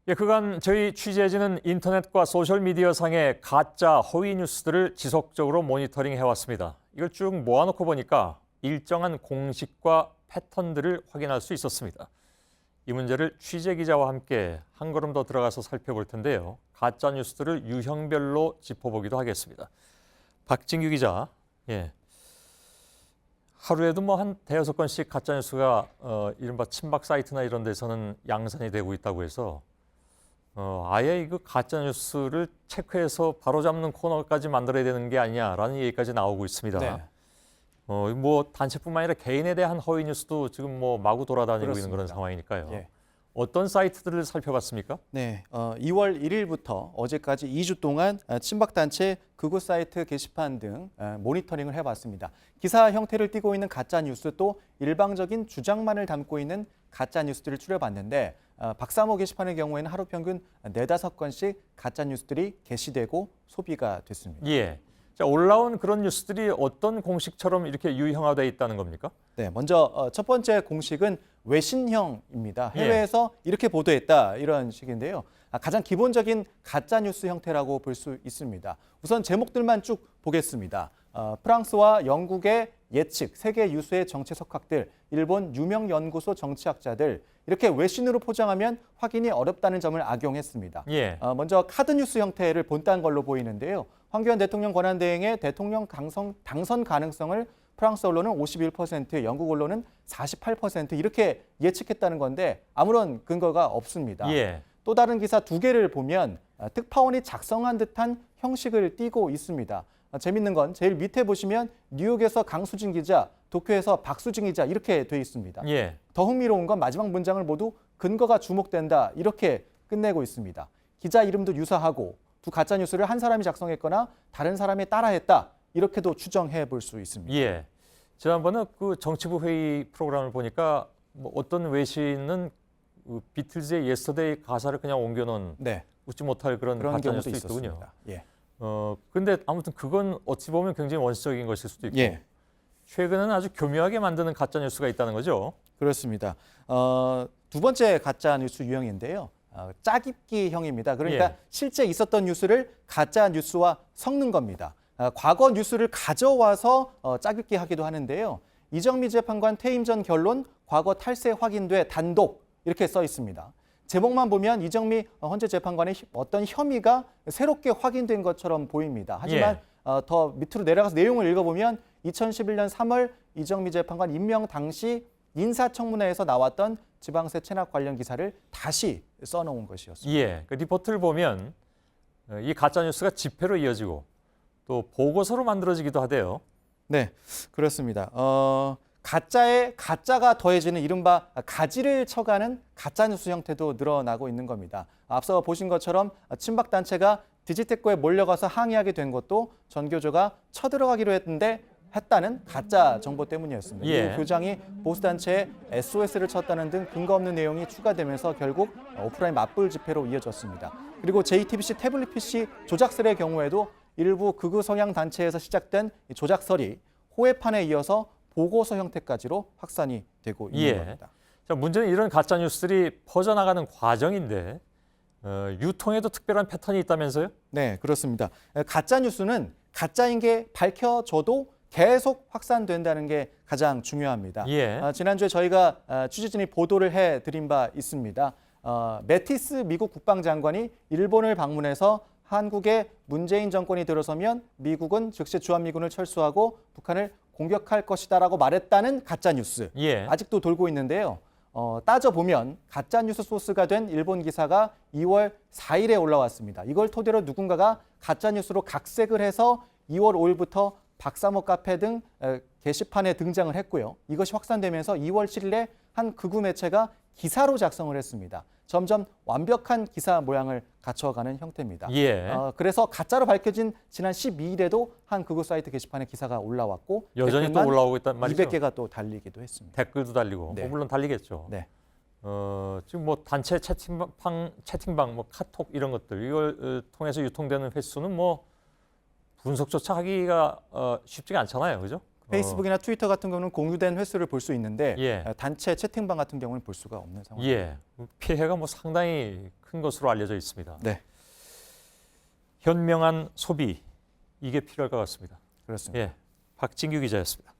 예, 그간 저희 취재진은 인터넷과 소셜미디어 상의 가짜 허위 뉴스들을 지속적으로 모니터링 해왔습니다. 이걸 쭉 모아놓고 보니까 일정한 공식과 패턴들을 확인할 수 있었습니다. 이 문제를 취재 기자와 함께 한 걸음 더 들어가서 살펴볼 텐데요. 가짜 뉴스들을 유형별로 짚어보기도 하겠습니다. 박진규 기자, 예. 하루에도 뭐 한 대여섯 건씩 가짜 뉴스가 이른바 친박 사이트나 이런 데서는 양산이 되고 있다고 해서 아예 이거 가짜 뉴스를 체크해서 바로잡는 코너까지 만들어야 되는 게 아니냐라는 얘기까지 나오고 있습니다. 네. 뭐 단체뿐만 아니라 개인에 대한 허위 뉴스도 지금 뭐 마구 돌아다니고 있는 그런 그렇습니다. 상황이니까요. 예. 어떤 사이트들을 살펴봤습니까? 네, 2월 1일부터 어제까지 2주 동안 친박단체 극우 사이트 게시판 등 모니터링을 해봤습니다. 기사 형태를 띠고 있는 가짜 뉴스 또 일방적인 주장만을 담고 있는 가짜 뉴스들을 추려봤는데 박사모 게시판의 경우에는 하루 평균 4-5건씩 가짜 뉴스들이 게시되고 소비가 됐습니다. 예. 자, 올라온 그런 뉴스들이 어떤 공식처럼 이렇게 유형화되어 있다는 겁니까? 네, 먼저 첫 번째 공식은 외신형입니다. 예. 해외에서 이렇게 보도했다 이런 식인데요. 가장 기본적인 가짜 뉴스 형태라고 볼 수 있습니다. 우선 제목들만 쭉 보겠습니다. 프랑스와 영국의 예측, 세계 유수의 정치 석학들, 일본 유명 연구소 정치학자들 이렇게 외신으로 포장하면 확인이 어렵다는 점을 악용했습니다. 예. 먼저 카드 뉴스 형태를 본딴 걸로 보이는데요. 황교안 대통령 권한대행의 대통령 당선 가능성을 프랑스 언론은 51%, 영국 언론은 48% 이렇게 예측했다는 건데 아무런 근거가 없습니다. 예. 또 다른 기사 2개를 보면 특파원이 작성한 듯한 형식을 띠고 있습니다. 재밌는 건 제일 밑에 보시면 뉴욕에서 강수진 기자, 도쿄에서 박수진 기자 이렇게 돼 있습니다. 예. 더 흥미로운 건 마지막 문장을 모두 근거가 주목된다 이렇게 끝내고 있습니다. 기자 이름도 유사하고 두 가짜 뉴스를 한 사람이 작성했거나 다른 사람이 따라했다 이렇게도 추정해 볼 수 있습니다. 예. 지난번에 그 정치부 회의 프로그램을 보니까 뭐 어떤 외신은 그 비틀즈의 예스터데이 가사를 그냥 옮겨놓은 네, 웃지 못할 그런 그런 가짜 경우도 뉴스도 있더군요. 있었습니다. 예. 근데 아무튼 그건 어찌 보면 굉장히 원시적인 것일 수도 있고 예. 최근에는 아주 교묘하게 만드는 가짜 뉴스가 있다는 거죠. 그렇습니다. 두 번째 가짜 뉴스 유형인데요. 짜깁기형입니다. 그러니까 예. 실제 있었던 뉴스를 가짜 뉴스와 섞는 겁니다. 과거 뉴스를 가져와서 짜깁기 하기도 하는데요. 이정미 재판관 퇴임 전 결론 과거 탈세 확인돼 단독 이렇게 써 있습니다. 제목만 보면 이정미 헌재 재판관의 어떤 혐의가 새롭게 확인된 것처럼 보입니다. 하지만 더 밑으로 내려가서 내용을 읽어보면 2011년 3월 이정미 재판관 임명 당시 인사청문회에서 나왔던 지방세 체납 관련 기사를 다시 써놓은 것이었습니다. 예, 그 리포트를 보면 이 가짜 뉴스가 집회로 이어지고 또 보고서로 만들어지기도 하대요. 네, 그렇습니다. 가짜에 가짜가 더해지는 이른바 가지를 쳐가는 가짜뉴스 형태도 늘어나고 있는 겁니다. 앞서 보신 것처럼 친박단체가 디지테코에 몰려가서 항의하게 된 것도 전교조가 쳐들어가기로 했다는 가짜 정보 때문이었습니다. 예. 이 교장이 보수단체에 SOS를 쳤다는 등 근거 없는 내용이 추가되면서 결국 오프라인 맞불 집회로 이어졌습니다. 그리고 JTBC 태블릿 PC 조작설의 경우에도 일부 극우 성향 단체에서 시작된 조작설이 호해판에 이어서 보고서 형태까지로 확산이 되고 있는 겁니다. 자, 문제는 이런 가짜 뉴스들이 퍼져나가는 과정인데 유통에도 특별한 패턴이 있다면서요? 네, 그렇습니다. 가짜 뉴스는 가짜인 게 밝혀져도 계속 확산된다는 게 가장 중요합니다. 예. 지난주에 저희가 취재진이 보도를 해드린 바 있습니다. 매티스 미국 국방장관이 일본을 방문해서 한국에 문재인 정권이 들어서면 미국은 즉시 주한미군을 철수하고 북한을 공격할 것이다라고 말했다는 가짜 뉴스 예. 아직도 돌고 있는데요. 따져보면 가짜 뉴스 소스가 된 일본 기사가 2월 4일에 올라왔습니다. 이걸 토대로 누군가가 가짜 뉴스로 각색을 해서 2월 5일부터 박사모 카페 등 게시판에 등장을 했고요. 이것이 확산되면서 2월 7일에 한 극우 매체가 기사로 작성을 했습니다. 점점 완벽한 기사 모양을 갖춰가는 형태입니다. 예. 그래서 가짜로 밝혀진 지난 12일에도 한 극우 사이트 게시판에 기사가 올라왔고 여전히 또 댓글만 올라오고 있단 말이죠. 200개가 또 달리기도 했습니다. 댓글도 달리고 네. 뭐 물론 달리겠죠. 네. 지금 뭐 단체 채팅방, 뭐 카톡 이런 것들 이걸 통해서 유통되는 횟수는 뭐 분석조차 하기가 쉽지가 않잖아요, 그죠? 페이스북이나 트위터 같은 경우는 공유된 횟수를 볼 수 있는데 예. 단체 채팅방 같은 경우는 볼 수가 없는 상황입니다. 예, 피해가 뭐 상당히 큰 것으로 알려져 있습니다. 네, 현명한 소비, 이게 필요할 것 같습니다. 그렇습니다. 예, 박진규 기자였습니다.